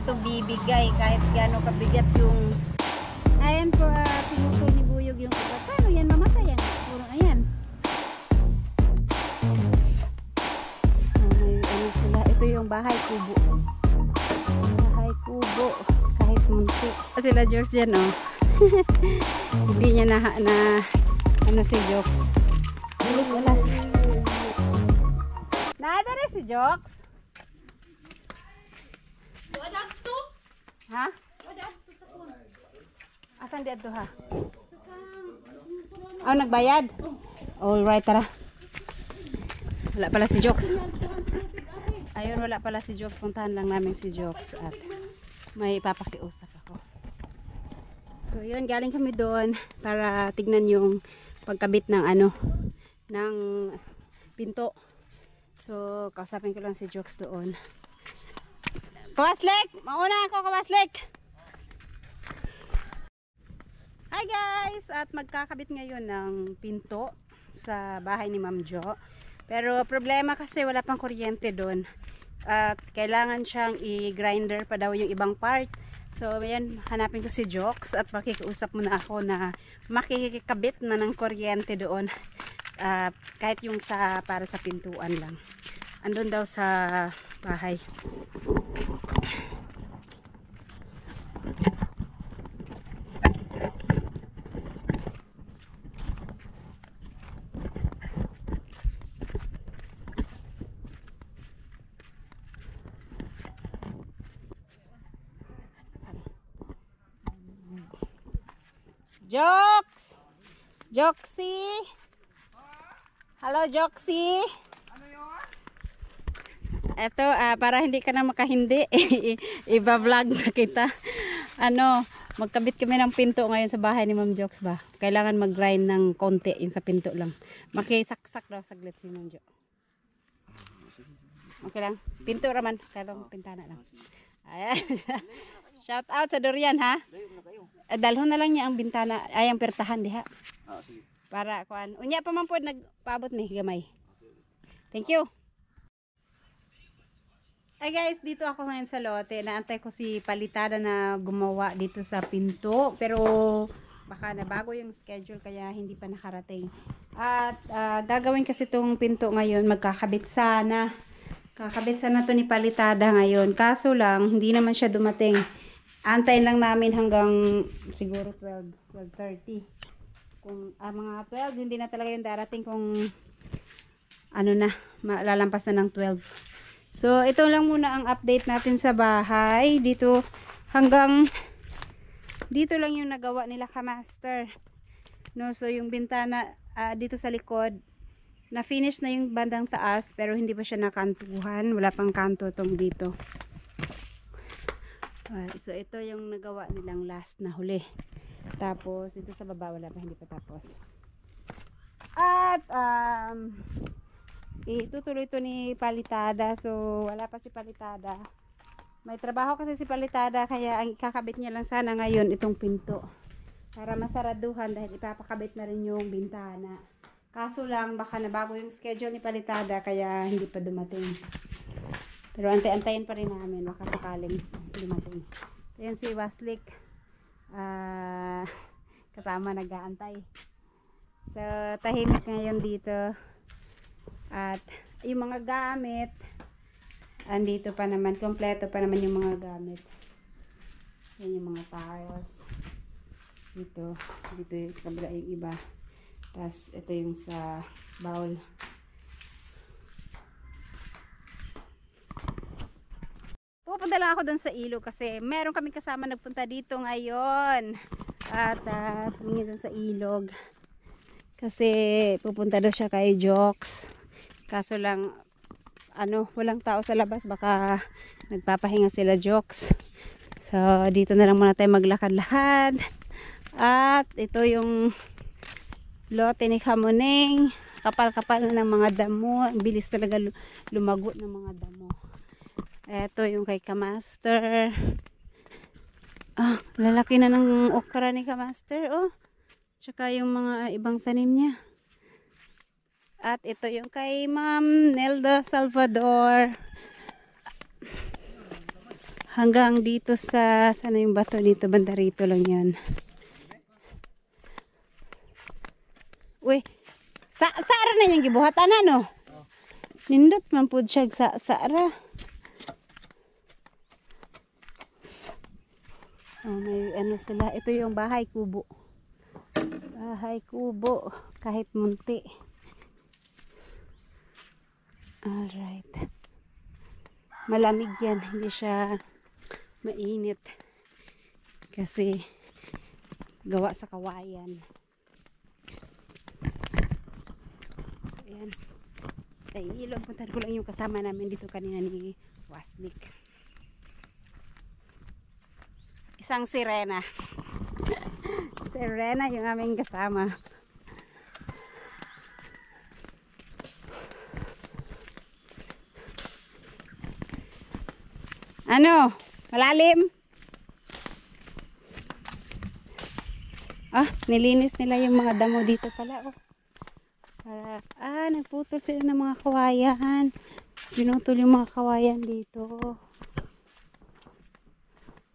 to bibigay kahit gaano kabigat yung ayan po, pinuto ni Buyog yung iba. Paano yan mamatay yan? Puro ayan. May ano sila. Ito yung bahay kubo. Bahay kubo. Kahit munti. Sila jokes dyan oh. Hindi niya na ano si jokes. Bilis alas. Nada rin si jokes. Ha? Asan dito ha? Oh, nagbayad? Alright, tara. Wala pala si Jokes. Ayun, wala pala si Jokes. Puntahan lang namin si Jokes at may papakiusap ako. So, yun. Galing kami doon para tignan yung pagkabit ng ano, ng pinto. So, kausapin ko lang si Jokes doon. Kawaslik! Mauna ako, Kawaslik! Hi guys! At magkakabit ngayon ng pinto sa bahay ni Ma'am Jo. Pero problema kasi wala pang kuryente doon. At kailangan siyang i-grinder pa daw yung ibang part. So yan, hanapin ko si Jokes at makikiusap muna ako na makikikabit na ng kuryente doon. Kahit yung para sa pintuan lang. Andun daw sa bahay. Jokes! Joksy! Hello, Joksy! Ano yun? Ito, para hindi ka na makahindi, iba-vlog na kita. Ano, magkabit kami ng pinto ngayon sa bahay ni Ma'am Jokes ba? Kailangan mag-grind ng konti yung sa pinto lang. Makisaksak daw saglit si Ma'am Jo. Okay lang. Pinto raman. Kalong pintana lang. Ayan. Shout out sa Dorian ha. Dalhon na lang niya ang bintana, ay ang pertahan diha. Para kuan. Unya pa man pod nagpaabot ni gamay. Thank you. Ay guys, dito ako ngayon sa lote. Naantay ko si Palitada na gumawa dito sa pinto, pero baka nabago yung schedule kaya hindi pa nakarating. At gagawin kasi tong pinto ngayon, magkakabit sana. Kakabit sana to ni Palitada ngayon. Kaso lang, hindi naman siya dumating. Antayin lang namin hanggang siguro 12:30. Kung mga 12, hindi na talaga yung darating kung ano na, malalampas na ng 12. So, ito lang muna ang update natin sa bahay. Dito, hanggang dito lang yung nagawa nila ka-master. No, so, yung bintana dito sa likod, na-finish na yung bandang taas, pero hindi pa siya nakantuhan. Wala pang kanto tong dito. So ito yung nagawa nilang last na huli. Tapos ito sa baba wala pa, hindi pa tapos. At itutuloy ito ni Palitada. So wala pa si Palitada. May trabaho kasi si Palitada, kaya ang ikakabit niya lang sana ngayon itong pinto. Para masaraduhan dahil ipapakabit na rin yung bintana. Kaso lang baka nabago yung schedule ni Palitada kaya hindi pa dumating. Pero antay-antayin pa rin namin, baka sakaling dumating. Ayan si Waslik, kasama nag-aantay. So tahimik ngayon dito. At yung mga gamit andito pa naman, kompleto pa naman yung mga gamit. Yan yung mga tiles. Dito yung sa kabila yung iba. Tapos ito yung sa bowl. Pupunta lang ako doon sa ilog kasi meron kami kasama nagpunta dito ngayon. At tumingin doon sa ilog. Kasi pupunta daw siya kay Jokes. Kaso lang walang tao sa labas, baka nagpapahinga sila Jokes. So dito na lang muna tayo maglakad-lakad. At ito yung lote ni Kamuning. Kapal-kapal na ng mga damo. Ang bilis talaga lumago ng mga damo. Ito yung kay Kamaster. Lalaki na ng okra ni Kamaster. Tsaka yung mga ibang tanim niya. At ito yung kay Ma'am Nelda Salvador. hanggang dito sa sana yung bato dito, banda rito lang yan. Uy, saara na yung gibuhatan na no? Nindot man po siya sa saara. Oh, may ano sila. Ito yung bahay kubo. Bahay kubo. Kahit munti. Alright. Malamig yan. Hindi siya mainit. Kasi gawa sa kawayan. So, ayan. Ay, ilog. Puntan ko lang yung kasama namin dito kanina ni Wasnik. Isang sirena. Sirena yung aming kasama. Ano? Malalim? Ah, nilinis nila yung mga damo dito pala. Oh. Para, nagputol sila ng mga kawayan. Pinutol yung mga kawayan dito.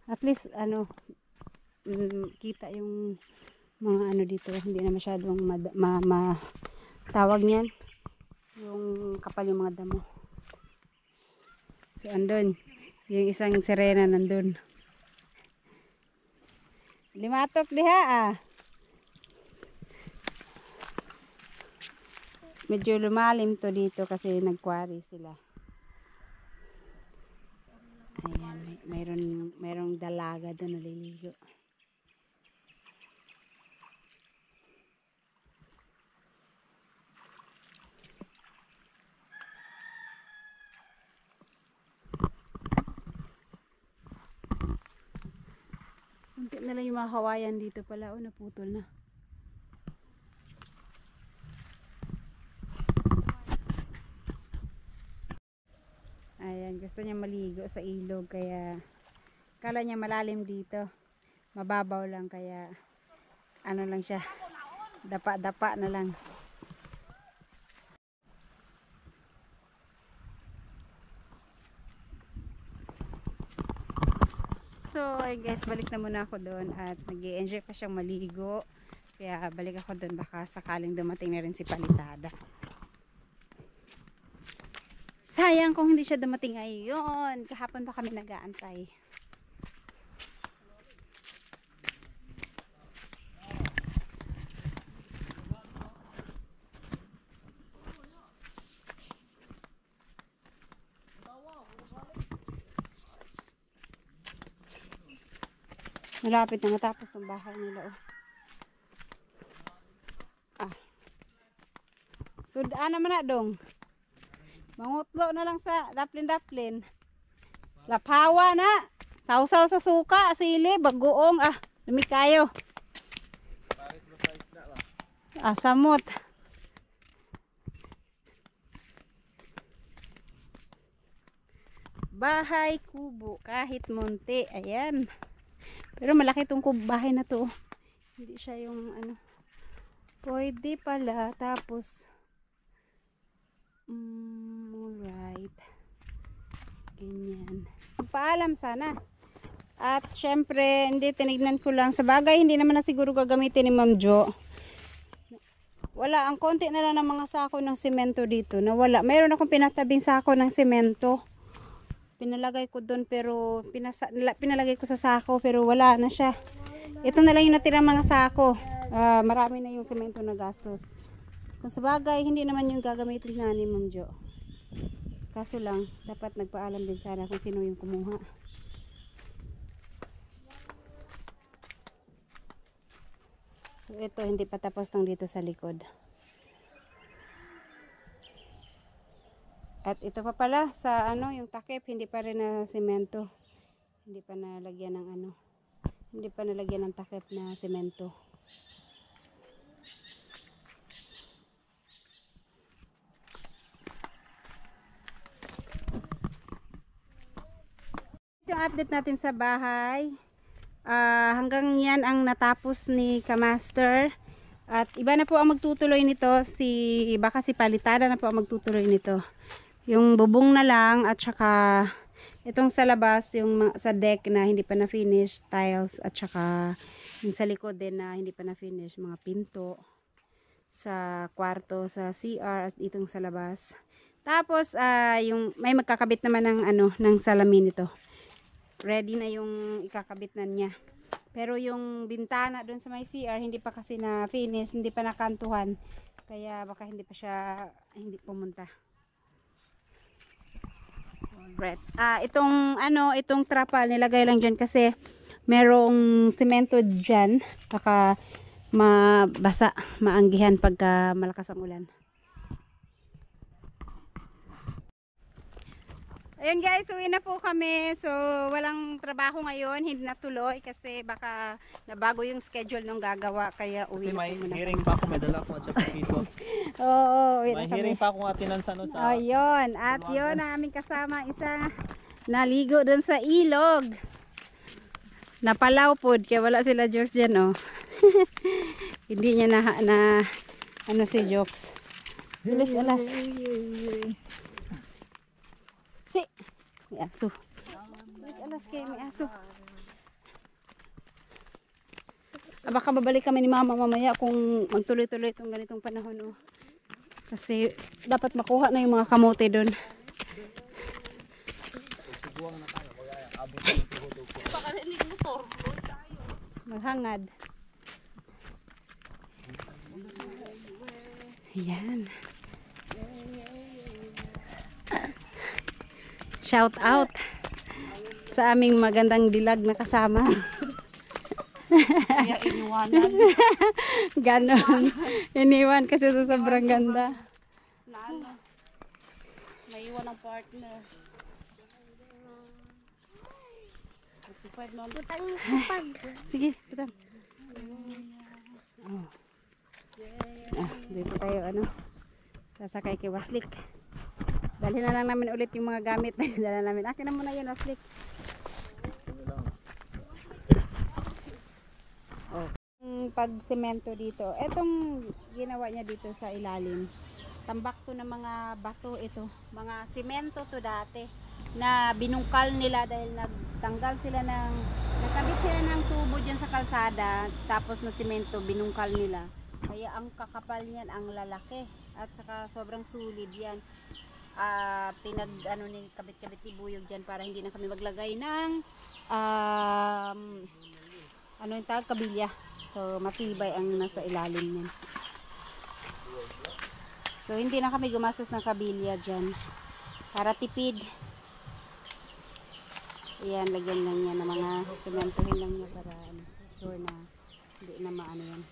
At least, kita yung mga ano dito. Hindi na masyadong tawag niyan. Yung kapal yung mga damo. So, andun. Yung isang sirena nandun. Limatok diha Medyo lumalim to dito kasi nagkwari sila. Ayan, mayroong dalaga doon naliligo. Kunti na lang yung mga kawayan dito pala. Naputol na. Ayan, gusto niya maligo sa ilog kaya kala niya malalim dito. Mababaw lang kaya ano lang siya. Dapa-dapa na lang. So, guys, balik na muna ako doon at nag-i-enjoy pa siyang maligo. Kaya balik ako doon baka sakaling dumating na rin si Palitada. Sayang kung hindi siya dumating ngayon. Kahapon pa kami nag-aantay. Malapit na matapos ang bahay nila. Sudan naman na dong. Mangutlo na lang sa daplin-daplin. Lapawa na. Sausaw sa suka, sili, bagoong. Dumi kayo. Samot. Bahay kubo kahit munti. Ayan. Pero malaki tong bahay na to. Hindi siya yung ano. Pwede pala. Tapos alright. Ganyan. Paalam sana. At syempre, hindi tinignan ko lang. Sa bagay, hindi naman na siguro gagamitin ni Ma'am Jo. Wala, ang konti na lang ng mga sako ng semento dito. Nawala. Mayroon akong pinatabing sako ng semento. Pinalagay ko doon pero pinalagay ko sa sako pero wala na siya. Ito na lang yung natirang mga sako. Marami na yung semento na gastos. Kung sa bagay, hindi naman yung gagamitin na ni Ma'am Jo. Kaso lang, dapat nagpaalam din sana kung sino yung kumuha. So ito, hindi pa tapos ng dito sa likod. At ito pa pala sa yung takip, hindi pa rin na semento. Hindi pa nalagyan ng hindi pa nalagyan ng takip na semento. Yung update natin sa bahay. Hanggang yan ang natapos ni Kamaster. At iba na po ang magtutuloy nito. Baka si Palitada na po ang magtutuloy nito. Yung bubong na lang at saka Itong sa labas, yung sa deck na hindi pa na-finish, tiles, at saka yung sa likod din na hindi pa na-finish, mga pinto, sa kwarto, sa CR, at itong sa labas. Tapos, yung may magkakabit naman ng, ng salamin ito. Ready na yung ikakabit na niya. Pero yung bintana doon sa may CR, hindi pa kasi na-finish, hindi pa nakantuhan. Kaya baka hindi pa siya, hindi pumunta. Right. Itong trapal nilagay lang diyan kasi merong semento diyan, baka mabasa, maanggihan pagka malakas ang ulan. Ayun guys, uwi na po kami. So, walang trabaho ngayon, hindi natuloy kasi baka nabago yung schedule nung gagawa, kaya uwi na po muna. May hearing pa ako, may dala ako at saka piso. Oo, uwi na May kami. hearing pa akong atinan sa ano sa... Ayun, at yun ang aming kasama, isa naligo dun sa ilog. Napalaw po, kaya wala sila jokes dyan, oh. Hindi niya na ano si jokes. Bilis alas. Si, may aso. Bilis alas kayo, may aso. Baka babalik kami ni mama mamaya kung magtuloy-tuloy itong ganitong panahon, oh. Kasi dapat makuha na yung mga kamote doon. Maghangad. Ayan. Shout out sa aming magandang dilag na kasama. Kaya iniwanan. Ganon. Iniwan kasi sa sobrang ganda. Na ano, may iwan ang partner. 45 na putang. Sige, putang. Oh. Dito tayo sasakay kay Waslik. Dalhin na lang namin ulit yung mga gamit na dala namin. Akin na muna yun, Waslik. Oh. Pag semento dito, etong ginawa niya dito sa ilalim, tambak to ng mga bato ito, mga semento to dati na binungkal nila dahil nagtanggal sila nakabit sila ng tubo dyan sa kalsada, tapos na semento binungkal nila, kaya ang kakapal niyan ang lalaki at saka sobrang solid yan. Ni kabit-kabit ibuyog dyan para hindi na kami maglagay ng yung tawag, kabilya. So matibay ang nasa ilalim niyan. So hindi na kami gumastos ng kabilya dyan para tipid. Ayan, lagyan lang niya ng mga sementohin lang niya para sure na hindi na maano yan.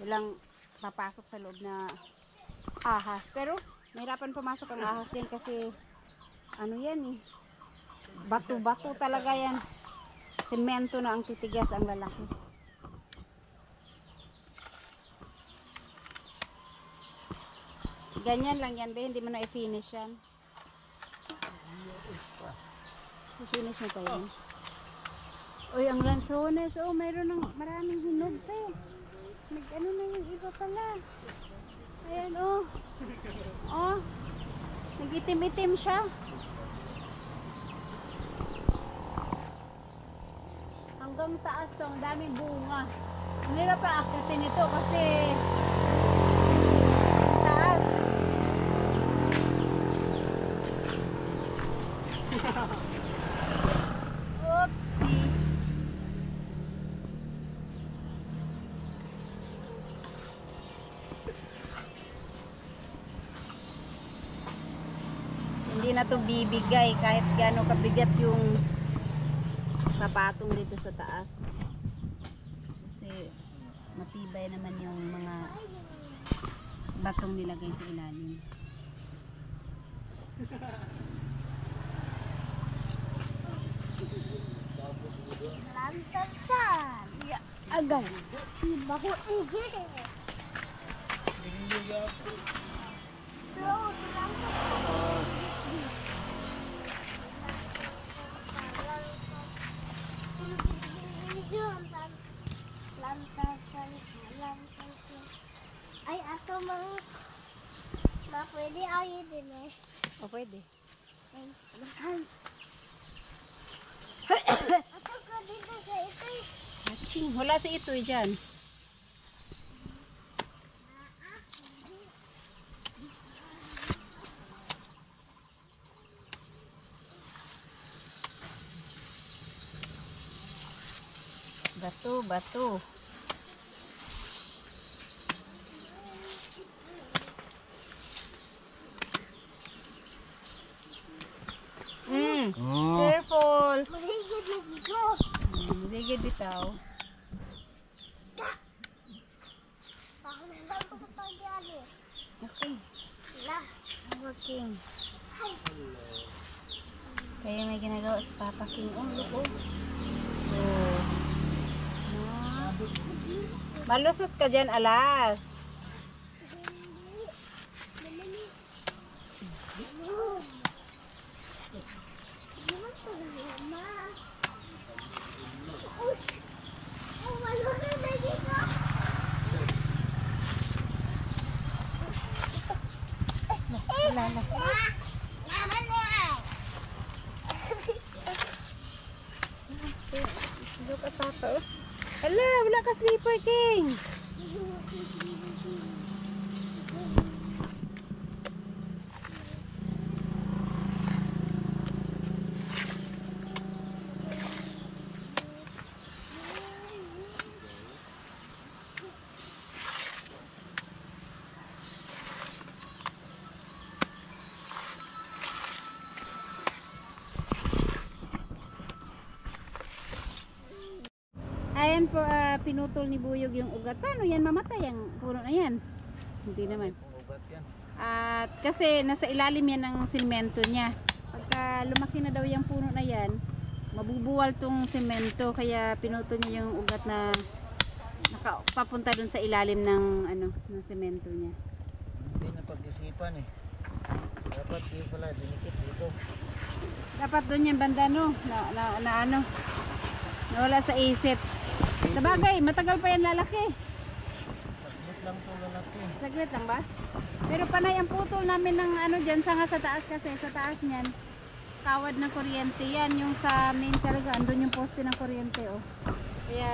Walang papasok sa loob na ahas. Pero mahirapan pumasok ang ahas yan kasi yan eh, bato-bato talaga yan. Semento na ang titigas ang lalaki. Ganyan lang yan, hindi mo na i-finish yan. I-finish mo pa yan. Uy, ang lansones, mayroon ng maraming hinog pa eh. Nag-ano na yung iba pala. Ayan, nag-itim-itim siya. Hanggang taas to, ang daming bunga. Mahirap pa akitin ito kasi taas. Oopsie. Hindi na to bibigay kahit gaano kabigat yung sapatong dito sa taas. Kasi matibay naman yung mga batong nilagay sa ilalim. Lantasan! Ya, agay! Baho ay ato pwede ayo din eh. O pwede. Ay, Aching, wala si ito dyan. Bato, bato. Careful. Ligid bitaw. Okay. Working. Kaya may ginagawa sa Papa King. Oh, look, oh. Oh. Ah. Malusot ka dyan, alas. Lala. Look at Papa. Ala, wala ka sleeper, King. Ayan po, pinutol ni Buyog yung ugat. Paano yan mamatay ang puno na yan? Hindi naman. Ugat yan. At kasi nasa ilalim yan ng simento niya. Pagka lumaki na daw yung puno na yan, mabubuwal tong simento. Kaya pinutol niya yung ugat na papunta dun sa ilalim ng ng simento niya. Hindi na pag-isipan eh. Dapat di pala dinikit dito. Dapat dun yung banda no, nawala sa isip. Sa bagay, matagal pa yan lalaki. Saglit lang to lalaki. Saglit lang ba? Pero panay ang putol namin ng dyan sanga sa taas kasi sa taas niyan kawad ng kuryente yan yung sa main talaga andun yung poste ng kuryente oh. Kaya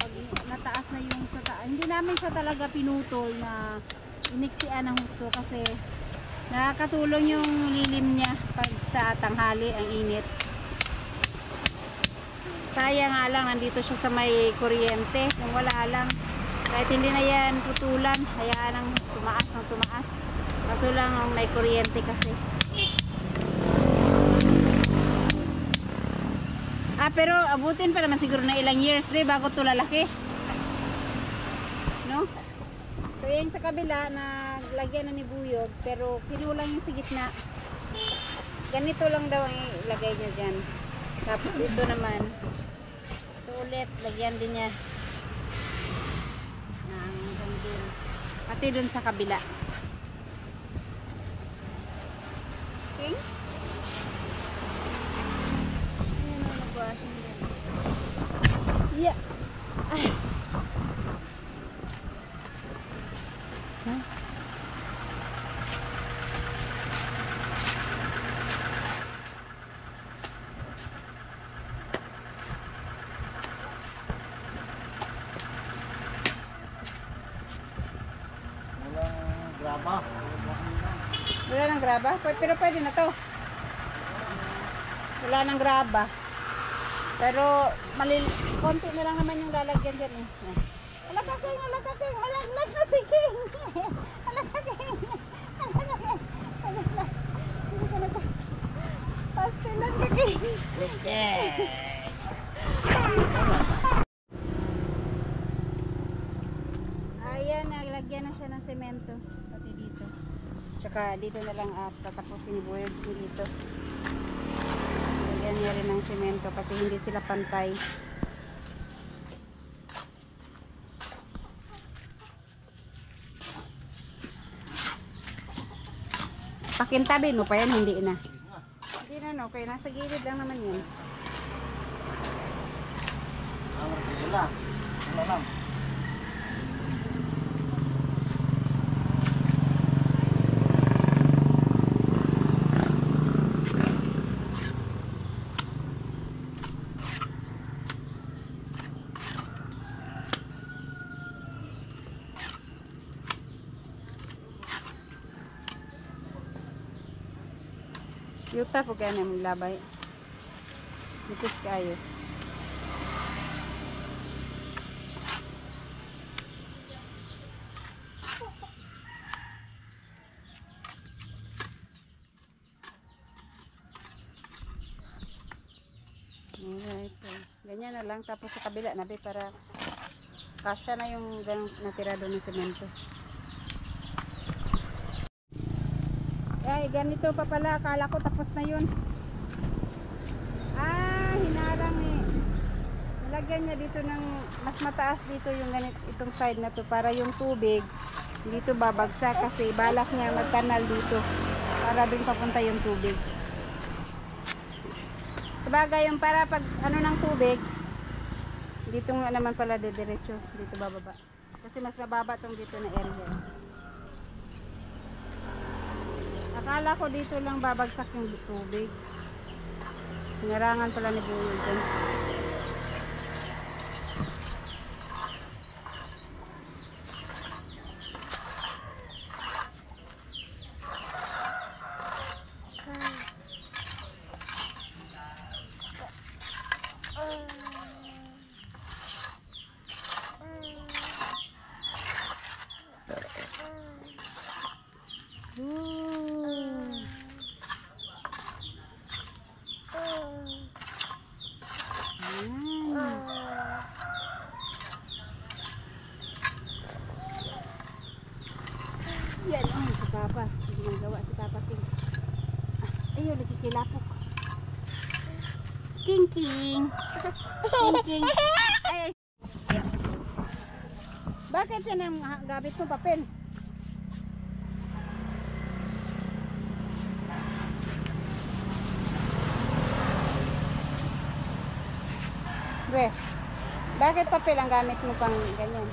pag nataas na yung sa taas hindi namin siya talaga pinutol na iniksian ng husto kasi nakakatulong yung lilim niya pag sa tanghali ang init. Sayang nga lang nandito siya sa may kuryente kung wala lang kahit hindi na yan putulan hayaan ang tumaas ng tumaas kaso lang ang may kuryente kasi pero abutin pa naman siguro na ilang years di bago ito lalaki no? So yung sa kabila na lagyan na ni Buyog pero kinulang yung sa gitna ganito lang daw ang ilagay niya dyan tapos ito naman ito ulit lagyan din niya pati dun sa kabila. Okay? Ayan o, nag-washing din. Yeah. Ay. Huh? Graba. Wala nang graba? Pero pwede na to. Wala nang graba. Pero konti na lang naman yung lalagyan dyan eh. Wala ka King, malaglag na si King. Wala ka King. Pastilan ka King. Ayan, naglagyan na siya ng semento. Pati dito. Tsaka dito na lang at tatapusin ni Buyog dito. Lagyan niya rin ng semento kasi hindi sila pantay. Pakintabin mo pa yan, hindi na. Hindi na no, kaya nasa gilid lang naman yan. Wala lang. Yuta po kaya na labay. Itis kayo. Alright, so ganyan na lang. Tapos sa kabila nabi para kasya na yung ganong natira doon ng semento. Ay, ganito pa pala. Akala ko tapos na yun. Ah, hinarang eh. Nalagyan niya dito ng mas mataas dito yung itong side na to para yung tubig dito babagsak kasi balak niya magkanal dito para doon papunta yung tubig. Sabagay yung para pag ano ng tubig dito nga naman pala diretso dito bababa. Kasi mas mababa tong dito na area. Akala ko dito lang babagsak yung tubig. Hinarangan pala ni Buyo dyan. Yan ang si Papa. Hindi nagawa si Papa King. Ayun, nagkikilapok. King King. King King. Ay. Bakit yan ang gamit mo papel? Bre, bakit papel ang gamit mo pang ganyan?